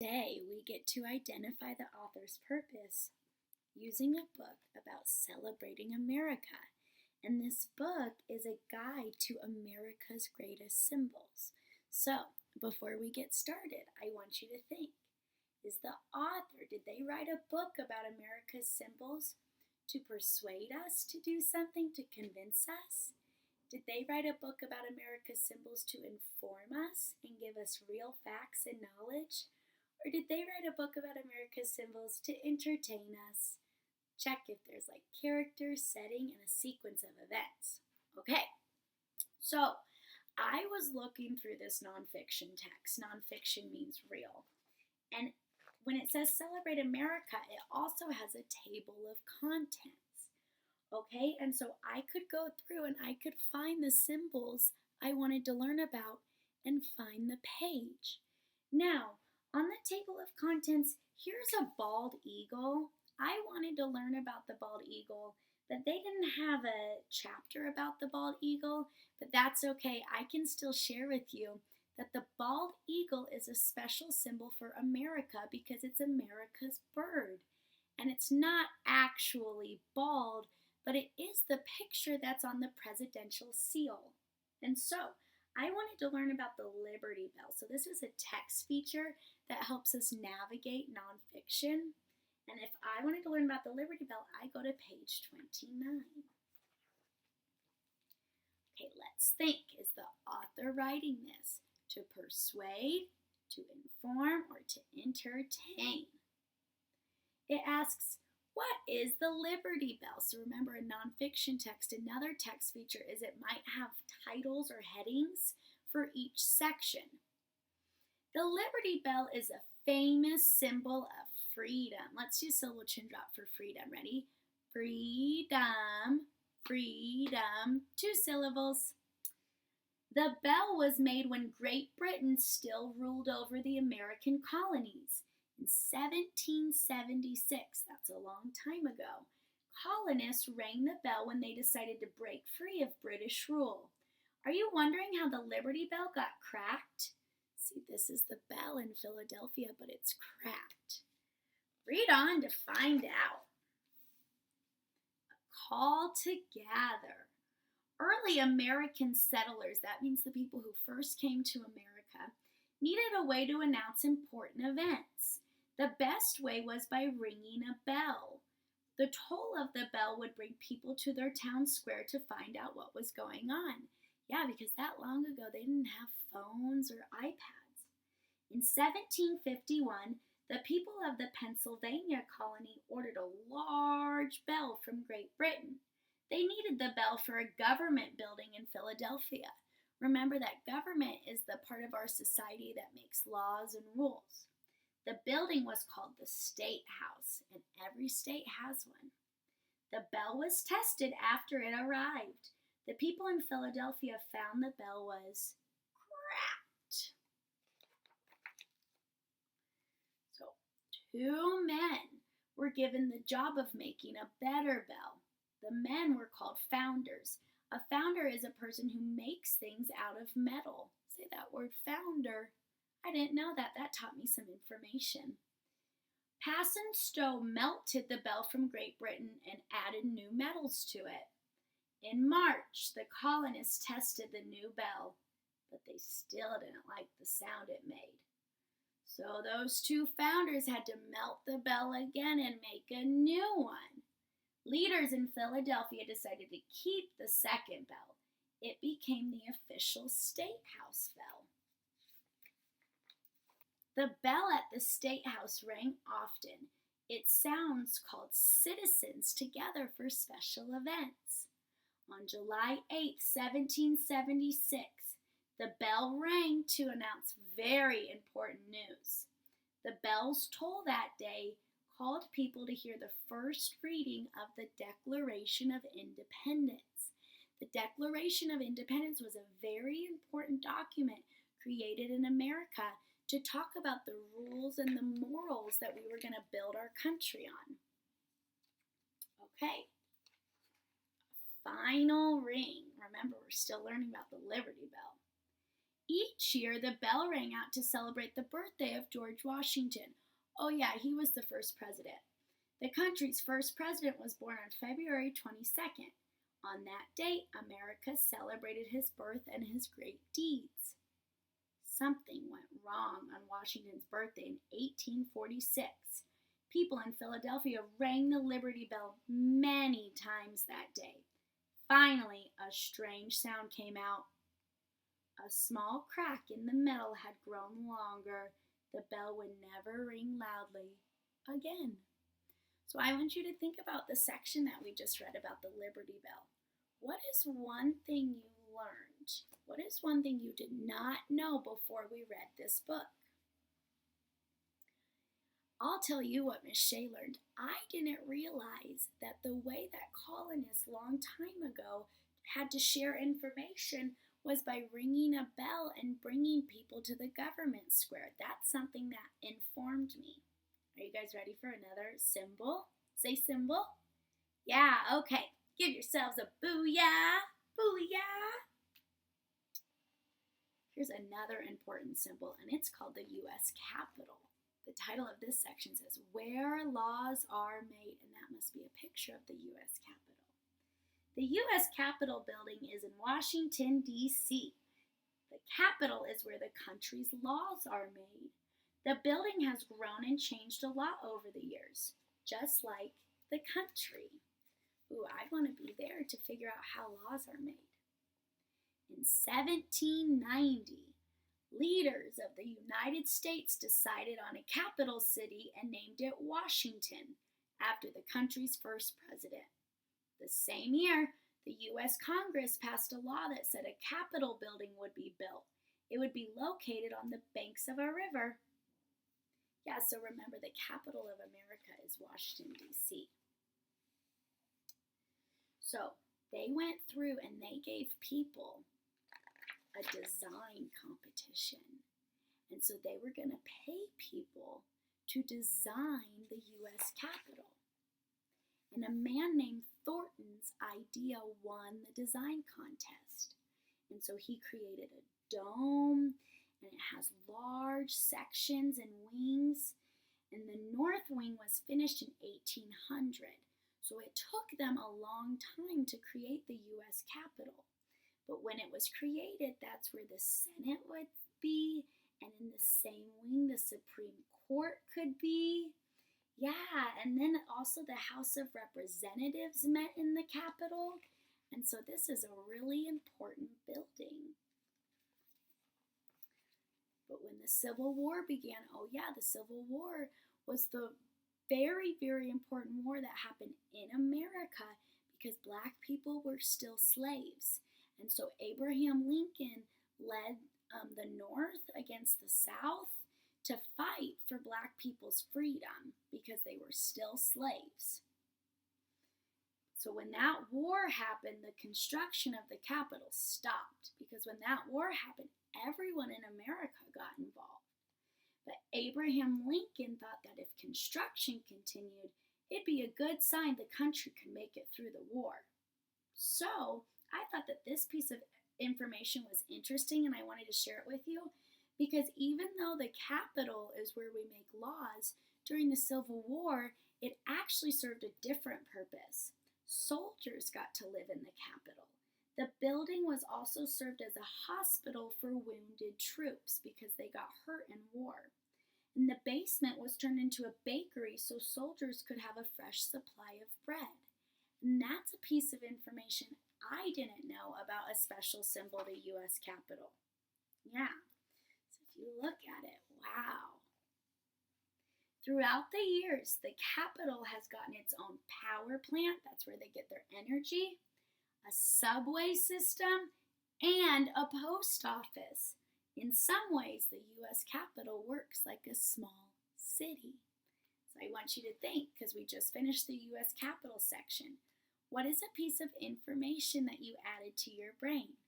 Today, we get to identify the author's purpose using a book about celebrating America. And this book is a guide to America's greatest symbols. So, before we get started, I want you to think, did they write a book about America's symbols to persuade us to do something, to convince us? Did they write a book about America's symbols to inform us and give us real facts and knowledge? Or did they write a book about America's symbols to entertain us? Check if there's like character, setting, and a sequence of events. Okay, so I was looking through this nonfiction text. Nonfiction means real. And when it says Celebrate America, it also has a table of contents. Okay, and so I could go through and I could find the symbols I wanted to learn about and find the page. Now, on the table of contents, here's a bald eagle. I wanted to learn about the bald eagle, but they didn't have a chapter about the bald eagle, but that's okay. I can still share with you that the bald eagle is a special symbol for America because it's America's bird. And it's not actually bald, but it is the picture that's on the presidential seal. And so, I wanted to learn about the Liberty Bell. So this is a text feature that helps us navigate nonfiction. And if I wanted to learn about the Liberty Bell, I go to page 29. Okay, let's think. Is the author writing this to persuade, to inform, or to entertain? It asks, what is the Liberty Bell? So remember, in nonfiction text, another text feature is it might have titles or headings for each section. The Liberty Bell is a famous symbol of freedom. Let's do syllable chin drop for freedom. Ready? Freedom, freedom. 2 syllables. The bell was made when Great Britain still ruled over the American colonies. In 1776, that's a long time ago, colonists rang the bell when they decided to break free of British rule. Are you wondering how the Liberty Bell got cracked? See, this is the bell in Philadelphia, but it's cracked. Read on to find out. A call to gather. Early American settlers, that means the people who first came to America, needed a way to announce important events. The best way was by ringing a bell. The toll of the bell would bring people to their town square to find out what was going on. Yeah, because that long ago they didn't have phones or iPads. In 1751, the people of the Pennsylvania colony ordered a large bell from Great Britain. They needed the bell for a government building in Philadelphia. Remember that government is the part of our society that makes laws and rules. The building was called the State House, and every state has one. The bell was tested after it arrived. The people in Philadelphia found the bell was cracked. So, 2 men were given the job of making a better bell. The men were called founders. A founder is a person who makes things out of metal. Say that word, founder. I didn't know that. That taught me some information. Pass and Stowe melted the bell from Great Britain and added new metals to it. In March, the colonists tested the new bell, but they still didn't like the sound it made. So those 2 founders had to melt the bell again and make a new one. Leaders in Philadelphia decided to keep the second bell. It became the official State House bell. The bell at the State House rang often. Its sounds called citizens together for special events. On July 8, 1776, the bell rang to announce very important news. The bell's toll that day called people to hear the first reading of the Declaration of Independence. The Declaration of Independence was a very important document created in America to talk about the rules and the morals that we were going to build our country on. Okay. Final ring. Remember, we're still learning about the Liberty Bell. Each year, the bell rang out to celebrate the birthday of George Washington. Oh, yeah, he was the first president. The country's first president was born on February 22nd. On that date, America celebrated his birth and his great deeds. Something went wrong on Washington's birthday in 1846. People in Philadelphia rang the Liberty Bell many times that day. Finally, a strange sound came out. A small crack in the metal had grown longer. The bell would never ring loudly again. So I want you to think about the section that we just read about the Liberty Bell. What is one thing you learned? What is one thing you did not know before we read this book? I'll tell you what Miss Shea learned. I didn't realize that the way that colonists long time ago had to share information was by ringing a bell and bringing people to the government square. That's something that informed me. Are you guys ready for another symbol? Say symbol. Yeah, okay. Give yourselves a booyah. Booyah. Here's another important symbol, and it's called the U.S. Capitol. The title of this section says, Where Laws Are Made, and that must be a picture of the U.S. Capitol. The U.S. Capitol building is in Washington, D.C. The Capitol is where the country's laws are made. The building has grown and changed a lot over the years, just like the country. Ooh, I want to be there to figure out how laws are made. In 1790, leaders of the United States decided on a capital city and named it Washington, after the country's first president. The same year, the U.S. Congress passed a law that said a Capitol building would be built. It would be located on the banks of a river. Yeah, so remember, the capital of America is Washington, D.C. So they went through and they gave people a design competition. And so they were going to pay people to design the U.S. Capitol. And a man named Thornton's idea won the design contest. And so he created a dome, and it has large sections and wings. And the north wing was finished in 1800. So it took them a long time to create the U.S. Capitol. But when it was created, that's where the Senate would be, and in the same wing, the Supreme Court could be. Yeah, and then also the House of Representatives met in the Capitol. And so this is a really important building. But when the Civil War began, oh yeah, the Civil War was the very, very important war that happened in America because Black people were still slaves. And so Abraham Lincoln led the North against the South to fight for Black people's freedom because they were still slaves. So when that war happened, the construction of the Capitol stopped because when that war happened, everyone in America got involved. But Abraham Lincoln thought that if construction continued, it'd be a good sign the country could make it through the war. So I thought that this piece of information was interesting and I wanted to share it with you because even though the Capitol is where we make laws, during the Civil War, it actually served a different purpose. Soldiers got to live in the Capitol. The building was also served as a hospital for wounded troops because they got hurt in war. And the basement was turned into a bakery so soldiers could have a fresh supply of bread. And that's a piece of information I didn't know about a special symbol, the U.S. Capitol. Yeah, so if you look at it, wow. Throughout the years, the Capitol has gotten its own power plant, that's where they get their energy, a subway system, and a post office. In some ways, the U.S. Capitol works like a small city. So I want you to think, because we just finished the U.S. Capitol section. What is a piece of information that you added to your brain?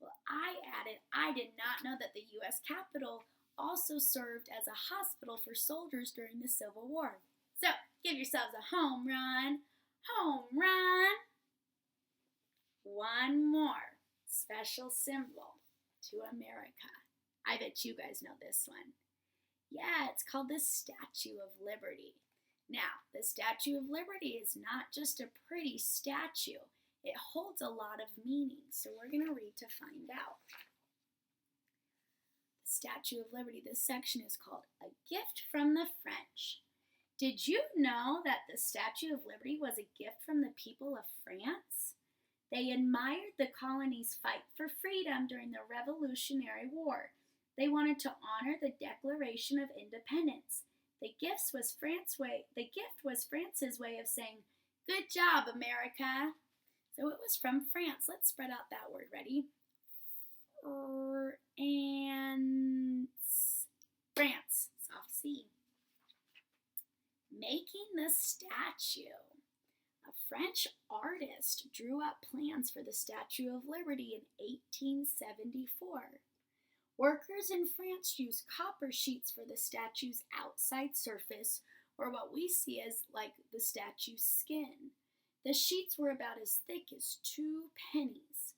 Well, I did not know that the U.S. Capitol also served as a hospital for soldiers during the Civil War. So, give yourselves a home run. Home run. One more special symbol. to America. I bet you guys know this one. Yeah, it's called the Statue of Liberty. Now, the Statue of Liberty is not just a pretty statue. It holds a lot of meaning, so we're going to read to find out. The Statue of Liberty, this section is called A Gift from the French. Did you know that the Statue of Liberty was a gift from the people of France? They admired the colony's fight for freedom during the Revolutionary War. They wanted to honor the Declaration of Independence. The gift was France's way of saying, "Good job, America." So it was from France. Let's spread out that word. Ready? France. Soft C. Making the statue. A French artist drew up plans for the Statue of Liberty in 1874. Workers in France used copper sheets for the statue's outside surface, or what we see as like the statue's skin. The sheets were about as thick as 2 pennies.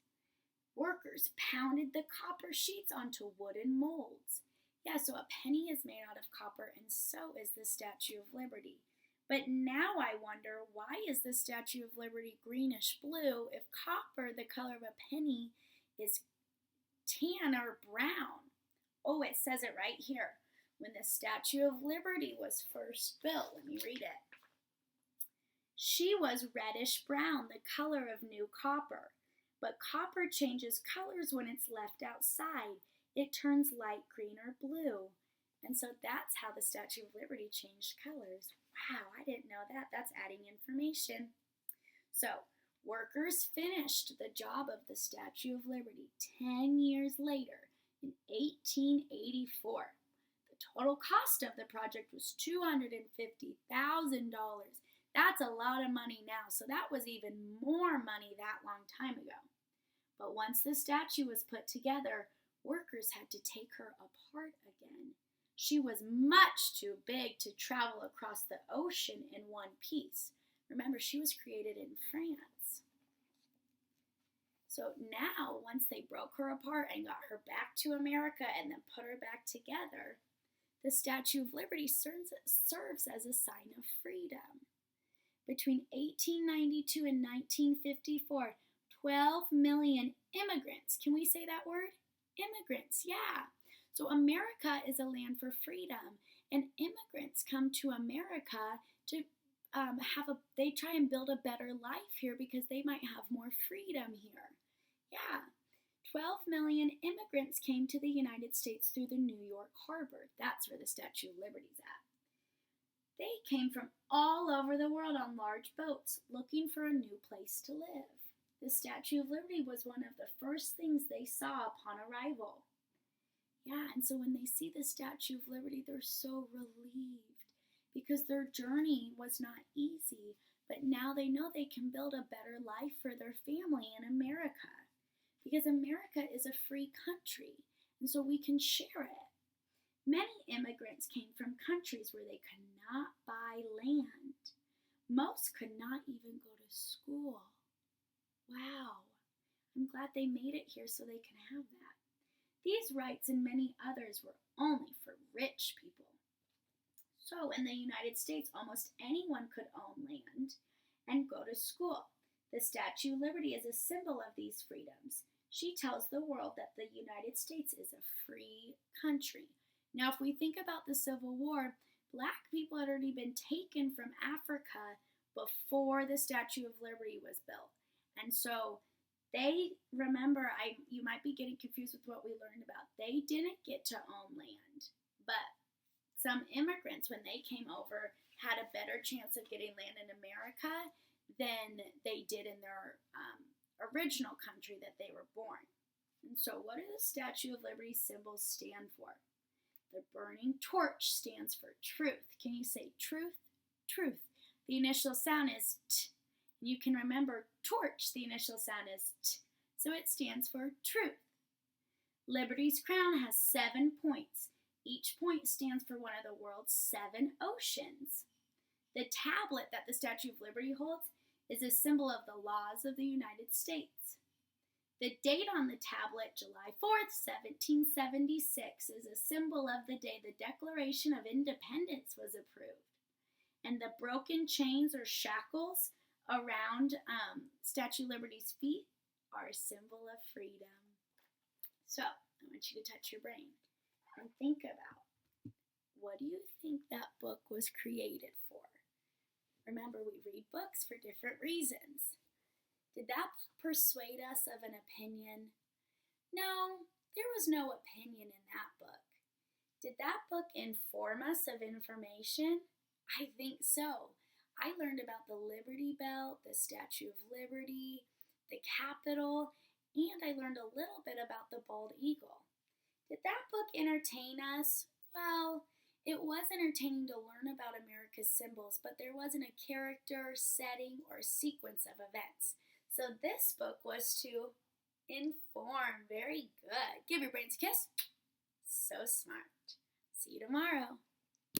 Workers pounded the copper sheets onto wooden molds. Yeah, so a penny is made out of copper, and so is the Statue of Liberty. But now I wonder, why is the Statue of Liberty greenish blue if copper, the color of a penny, is tan or brown? Oh, it says it right here. When the Statue of Liberty was first built, let me read it. She was reddish brown, the color of new copper. But copper changes colors when it's left outside. It turns light green or blue. And so that's how the Statue of Liberty changed colors. Wow, I didn't know that. That's adding information. So, workers finished the job of the Statue of Liberty 10 years later in 1884. The total cost of the project was $250,000. That's a lot of money now, so that was even more money that long time ago. But once the statue was put together, workers had to take her apart again. She was much too big to travel across the ocean in one piece. Remember, she was created in France. So now, once they broke her apart and got her back to America and then put her back together, the Statue of Liberty serves as a sign of freedom. Between 1892 and 1954, 12 million immigrants, can we say that word? Immigrants, yeah. So America is a land for freedom, and immigrants come to America to they try and build a better life here because they might have more freedom here. Yeah, 12 million immigrants came to the United States through the New York Harbor. That's where the Statue of Liberty's at. They came from all over the world on large boats looking for a new place to live. The Statue of Liberty was one of the first things they saw upon arrival. Yeah, and so when they see the Statue of Liberty, they're so relieved because their journey was not easy, but now they know they can build a better life for their family in America because America is a free country, and so we can share it. Many immigrants came from countries where they could not buy land. Most could not even go to school. Wow, I'm glad they made it here so they can have that. These rights and many others were only for rich people. So in the United States, almost anyone could own land and go to school. The Statue of Liberty is a symbol of these freedoms. She tells the world that the United States is a free country. Now, if we think about the Civil War, Black people had already been taken from Africa before the Statue of Liberty was built. And so they, remember, you might be getting confused with what we learned about. They didn't get to own land, but some immigrants, when they came over, had a better chance of getting land in America than they did in their original country that they were born. And so what do the Statue of Liberty symbols stand for? The burning torch stands for truth. Can you say truth? Truth. The initial sound is T. You can remember torch, the initial sound is T. So it stands for truth. Liberty's crown has 7 points. Each point stands for one of the world's 7 oceans. The tablet that the Statue of Liberty holds is a symbol of the laws of the United States. The date on the tablet, July 4th, 1776, is a symbol of the day the Declaration of Independence was approved. And the broken chains or shackles around Statue of Liberty's feet are a symbol of freedom. So, I want you to touch your brain and think about, what do you think that book was created for? Remember, we read books for different reasons. Did that book persuade us of an opinion? No, there was no opinion in that book. Did that book inform us of information? I think so. I learned about the Liberty Bell, the Statue of Liberty, the Capitol, and I learned a little bit about the bald eagle. Did that book entertain us? Well, it was entertaining to learn about America's symbols, but there wasn't a character, setting, or sequence of events. So this book was to inform. Very good. Give your brains a kiss. So smart. See you tomorrow.